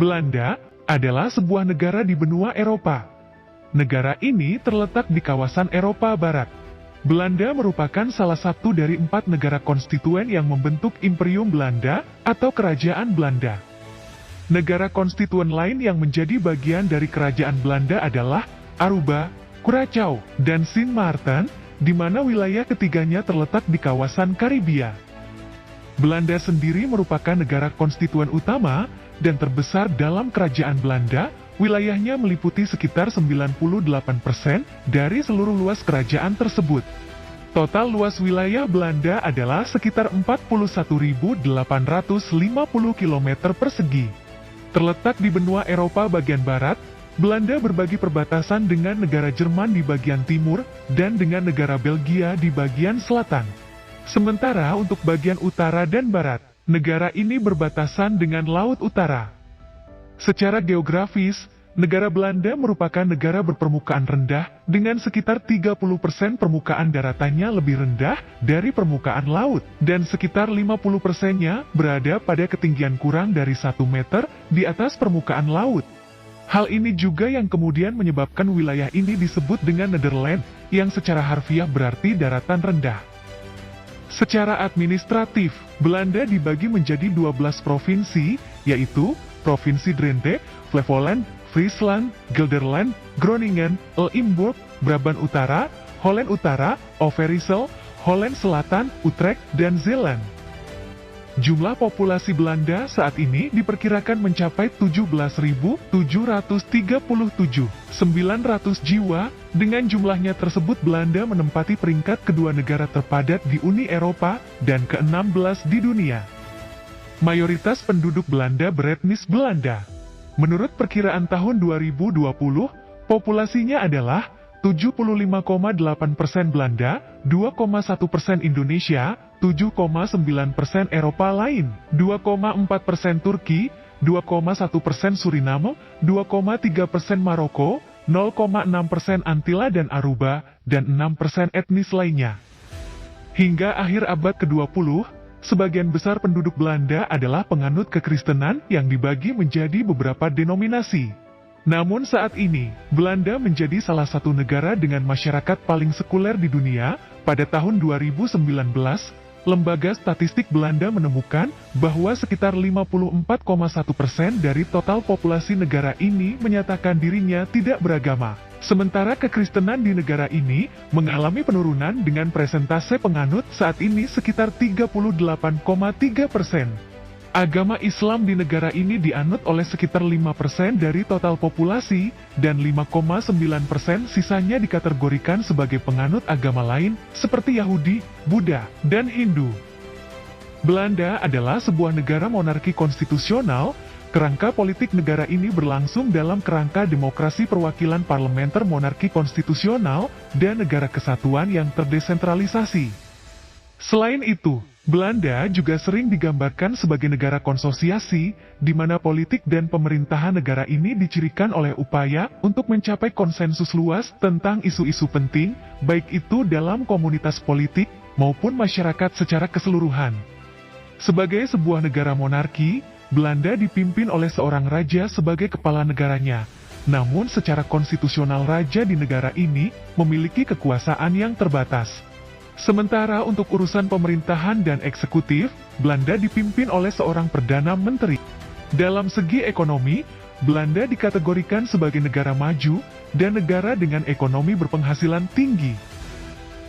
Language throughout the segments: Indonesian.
Belanda adalah sebuah negara di benua Eropa. Negara ini terletak di kawasan Eropa Barat. Belanda merupakan salah satu dari 4 negara konstituen yang membentuk Imperium Belanda atau Kerajaan Belanda. Negara konstituen lain yang menjadi bagian dari Kerajaan Belanda adalah Aruba, Curaçao, dan Sint Maarten, di mana wilayah ketiganya terletak di kawasan Karibia. Belanda sendiri merupakan negara konstituen utama dan terbesar dalam Kerajaan Belanda. Wilayahnya meliputi sekitar 98% dari seluruh luas kerajaan tersebut. Total luas wilayah Belanda adalah sekitar 41.850 km persegi. Terletak di benua Eropa bagian barat, Belanda berbagi perbatasan dengan negara Jerman di bagian timur dan dengan negara Belgia di bagian selatan. Sementara untuk bagian utara dan barat, negara ini berbatasan dengan Laut Utara. Secara geografis, negara Belanda merupakan negara berpermukaan rendah dengan sekitar 30% permukaan daratannya lebih rendah dari permukaan laut dan sekitar 50%-nya berada pada ketinggian kurang dari 1 meter di atas permukaan laut. Hal ini juga yang kemudian menyebabkan wilayah ini disebut dengan Nederland, yang secara harfiah berarti daratan rendah. Secara administratif, Belanda dibagi menjadi 12 provinsi, yaitu Provinsi Drenthe, Flevoland, Friesland, Gelderland, Groningen, Limburg, Brabant Utara, Holland Utara, Overijssel, Holland Selatan, Utrecht, dan Zeeland. Jumlah populasi Belanda saat ini diperkirakan mencapai 17.737.900 jiwa. Dengan jumlahnya tersebut, Belanda menempati peringkat kedua negara terpadat di Uni Eropa dan ke-16 di dunia. Mayoritas penduduk Belanda beretnis Belanda. Menurut perkiraan tahun 2020, populasinya adalah 75,8% Belanda, 2,1% Indonesia, 7,9% Eropa lain, 2,4% Turki, 2,1% Suriname, 2,3% Maroko, 0,6% Antilla dan Aruba, dan 6% etnis lainnya. Hingga akhir abad ke-20, sebagian besar penduduk Belanda adalah penganut kekristenan yang dibagi menjadi beberapa denominasi. Namun saat ini, Belanda menjadi salah satu negara dengan masyarakat paling sekuler di dunia. Pada tahun 2019, Lembaga Statistik Belanda menemukan bahwa sekitar 54,1% dari total populasi negara ini menyatakan dirinya tidak beragama. Sementara kekristenan di negara ini mengalami penurunan dengan persentase penganut saat ini sekitar 38,3%. Agama Islam di negara ini dianut oleh sekitar 5% dari total populasi, dan 5,9% sisanya dikategorikan sebagai penganut agama lain, seperti Yahudi, Buddha, dan Hindu. Belanda adalah sebuah negara monarki konstitusional. Kerangka politik negara ini berlangsung dalam kerangka demokrasi perwakilan parlementer monarki konstitusional dan negara kesatuan yang terdesentralisasi. Selain itu, Belanda juga sering digambarkan sebagai negara konsosiasi, di mana politik dan pemerintahan negara ini dicirikan oleh upaya untuk mencapai konsensus luas tentang isu-isu penting, baik itu dalam komunitas politik maupun masyarakat secara keseluruhan. Sebagai sebuah negara monarki, Belanda dipimpin oleh seorang raja sebagai kepala negaranya. Namun secara konstitusional raja di negara ini memiliki kekuasaan yang terbatas. Sementara untuk urusan pemerintahan dan eksekutif, Belanda dipimpin oleh seorang Perdana Menteri. Dalam segi ekonomi, Belanda dikategorikan sebagai negara maju dan negara dengan ekonomi berpenghasilan tinggi.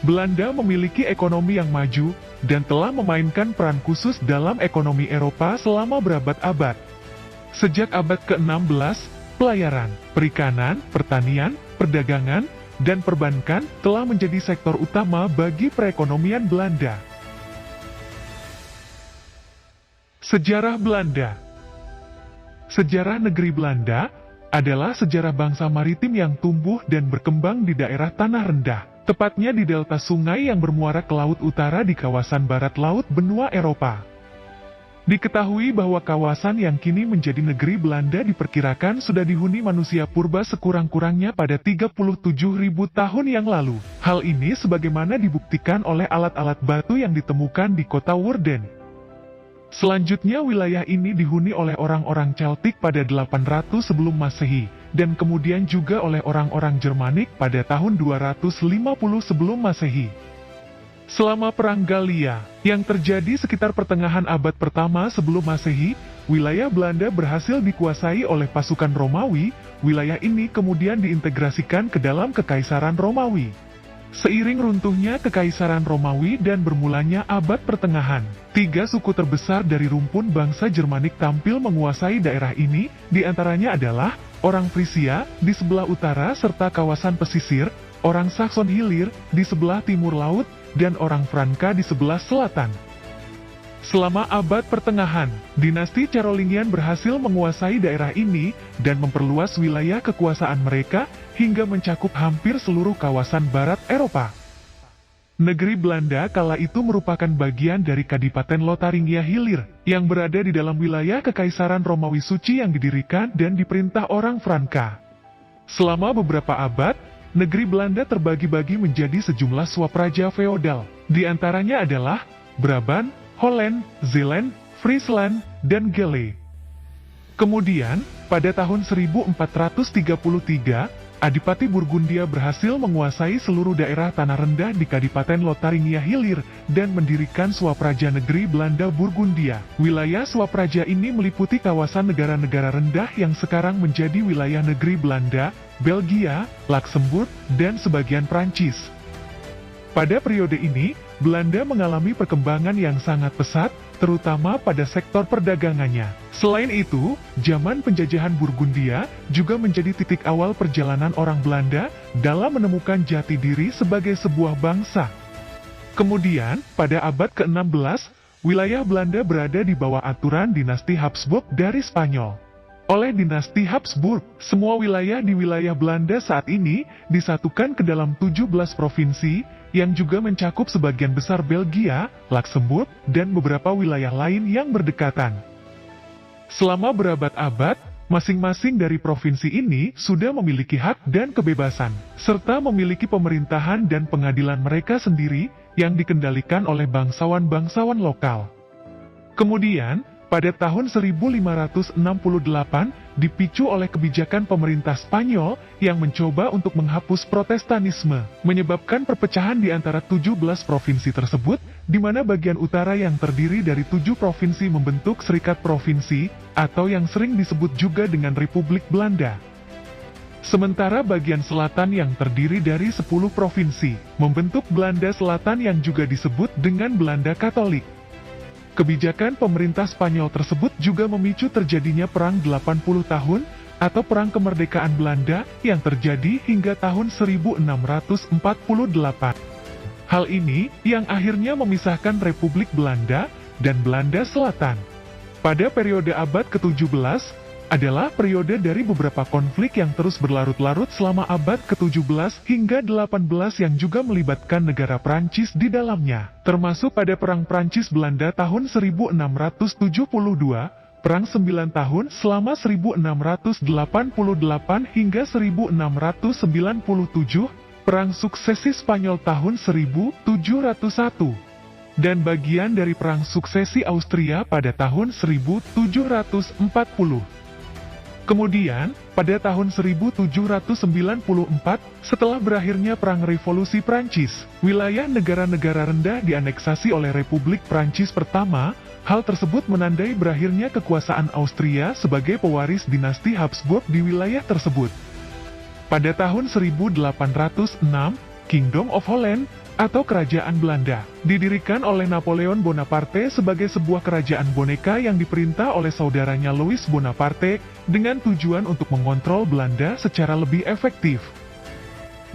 Belanda memiliki ekonomi yang maju dan telah memainkan peran khusus dalam ekonomi Eropa selama berabad-abad. Sejak abad ke-16, pelayaran, perikanan, pertanian, perdagangan, dan perbankan telah menjadi sektor utama bagi perekonomian Belanda. Sejarah Belanda. Sejarah negeri Belanda adalah sejarah bangsa maritim yang tumbuh dan berkembang di daerah tanah rendah, tepatnya di delta sungai yang bermuara ke Laut Utara di kawasan barat laut benua Eropa. Diketahui bahwa kawasan yang kini menjadi negeri Belanda diperkirakan sudah dihuni manusia purba sekurang-kurangnya pada 37.000 tahun yang lalu. Hal ini sebagaimana dibuktikan oleh alat-alat batu yang ditemukan di kota Woerden. Selanjutnya wilayah ini dihuni oleh orang-orang Celtic pada 800 sebelum Masehi, dan kemudian juga oleh orang-orang Germanik pada tahun 250 sebelum Masehi. Selama Perang Gallia, yang terjadi sekitar pertengahan abad pertama sebelum Masehi, wilayah Belanda berhasil dikuasai oleh pasukan Romawi. Wilayah ini kemudian diintegrasikan ke dalam Kekaisaran Romawi. Seiring runtuhnya Kekaisaran Romawi dan bermulanya abad pertengahan, 3 suku terbesar dari rumpun bangsa Germanik tampil menguasai daerah ini, diantaranya adalah orang Frisia di sebelah utara serta kawasan pesisir, orang Saxon Hilir di sebelah timur laut, dan orang Franka di sebelah selatan. Selama abad pertengahan, dinasti Carolingian berhasil menguasai daerah ini dan memperluas wilayah kekuasaan mereka hingga mencakup hampir seluruh kawasan barat Eropa. Negeri Belanda kala itu merupakan bagian dari Kadipaten Lotharingia Hilir yang berada di dalam wilayah Kekaisaran Romawi Suci yang didirikan dan diperintah orang Franka. Selama beberapa abad, negeri Belanda terbagi-bagi menjadi sejumlah swapraja feodal. Di antaranya adalah Brabant, Holland, Zeeland, Friesland, dan Gele. Kemudian, pada tahun 1433, Adipati Burgundia berhasil menguasai seluruh daerah tanah rendah di Kadipaten Lotharingia Hilir dan mendirikan swapraja negeri Belanda Burgundia. Wilayah swapraja ini meliputi kawasan negara-negara rendah yang sekarang menjadi wilayah negeri Belanda, Belgia, Luxembourg, dan sebagian Prancis. Pada periode ini, Belanda mengalami perkembangan yang sangat pesat, terutama pada sektor perdagangannya. Selain itu, zaman penjajahan Burgundia juga menjadi titik awal perjalanan orang Belanda dalam menemukan jati diri sebagai sebuah bangsa. Kemudian, pada abad ke-16, wilayah Belanda berada di bawah aturan dinasti Habsburg dari Spanyol. Oleh dinasti Habsburg, semua wilayah di wilayah Belanda saat ini disatukan ke dalam 17 provinsi, yang juga mencakup sebagian besar Belgia, Luxembourg, dan beberapa wilayah lain yang berdekatan. Selama berabad-abad, masing-masing dari provinsi ini sudah memiliki hak dan kebebasan, serta memiliki pemerintahan dan pengadilan mereka sendiri yang dikendalikan oleh bangsawan-bangsawan lokal. Kemudian, pada tahun 1568, dipicu oleh kebijakan pemerintah Spanyol yang mencoba untuk menghapus Protestanisme, menyebabkan perpecahan di antara 17 provinsi tersebut, di mana bagian utara yang terdiri dari 7 provinsi membentuk Serikat Provinsi, atau yang sering disebut juga dengan Republik Belanda. Sementara bagian selatan yang terdiri dari 10 provinsi, membentuk Belanda Selatan yang juga disebut dengan Belanda Katolik. Kebijakan pemerintah Spanyol tersebut juga memicu terjadinya Perang 80 tahun atau Perang Kemerdekaan Belanda yang terjadi hingga tahun 1648. Hal ini yang akhirnya memisahkan Republik Belanda dan Belanda Selatan. Pada periode abad ke-17 adalah periode dari beberapa konflik yang terus berlarut-larut selama abad ke-17 hingga 18 yang juga melibatkan negara Prancis di dalamnya, termasuk pada Perang Prancis-Belanda tahun 1672, Perang 9 tahun selama 1688 hingga 1697, Perang Suksesi Spanyol tahun 1701, dan bagian dari Perang Suksesi Austria pada tahun 1740. Kemudian, pada tahun 1794, setelah berakhirnya Perang Revolusi Prancis, wilayah negara-negara rendah dianeksasi oleh Republik Prancis pertama. Hal tersebut menandai berakhirnya kekuasaan Austria sebagai pewaris dinasti Habsburg di wilayah tersebut. Pada tahun 1806, Kingdom of Holland, atau Kerajaan Belanda, didirikan oleh Napoleon Bonaparte sebagai sebuah kerajaan boneka yang diperintah oleh saudaranya Louis Bonaparte dengan tujuan untuk mengontrol Belanda secara lebih efektif.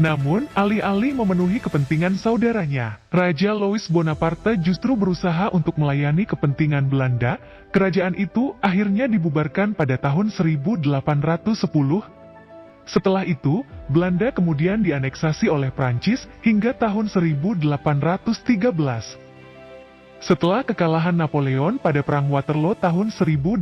Namun, alih-alih memenuhi kepentingan saudaranya, Raja Louis Bonaparte justru berusaha untuk melayani kepentingan Belanda. Kerajaan itu akhirnya dibubarkan pada tahun 1810. Setelah itu, Belanda kemudian dianeksasi oleh Prancis hingga tahun 1813. Setelah kekalahan Napoleon pada Perang Waterloo tahun 1815,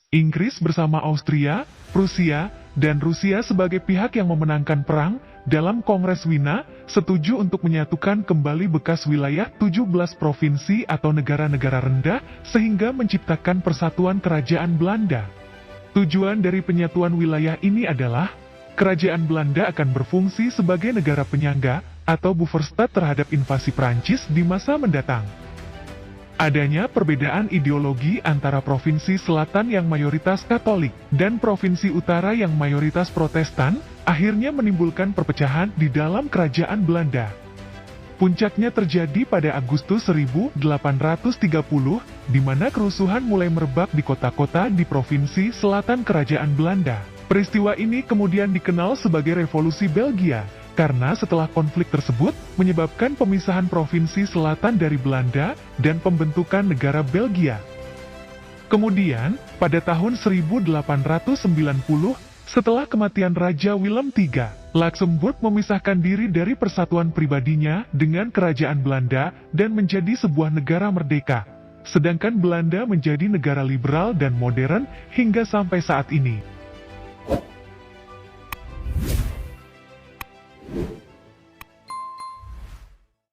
Inggris bersama Austria, Prusia, dan Rusia sebagai pihak yang memenangkan perang, dalam Kongres Wina, setuju untuk menyatukan kembali bekas wilayah 17 provinsi atau negara-negara rendah, sehingga menciptakan persatuan kerajaan Belanda. Tujuan dari penyatuan wilayah ini adalah, kerajaan Belanda akan berfungsi sebagai negara penyangga, atau bufferstat terhadap invasi Prancis di masa mendatang. Adanya perbedaan ideologi antara provinsi selatan yang mayoritas Katolik dan provinsi utara yang mayoritas Protestan, akhirnya menimbulkan perpecahan di dalam kerajaan Belanda. Puncaknya terjadi pada Agustus 1830, di mana kerusuhan mulai merebak di kota-kota di provinsi selatan kerajaan Belanda. Peristiwa ini kemudian dikenal sebagai Revolusi Belgia, karena setelah konflik tersebut, menyebabkan pemisahan provinsi selatan dari Belanda, dan pembentukan negara Belgia. Kemudian, pada tahun 1890, setelah kematian Raja Willem III, Luxembourg memisahkan diri dari persatuan pribadinya dengan kerajaan Belanda, dan menjadi sebuah negara merdeka. Sedangkan Belanda menjadi negara liberal dan modern, hingga sampai saat ini.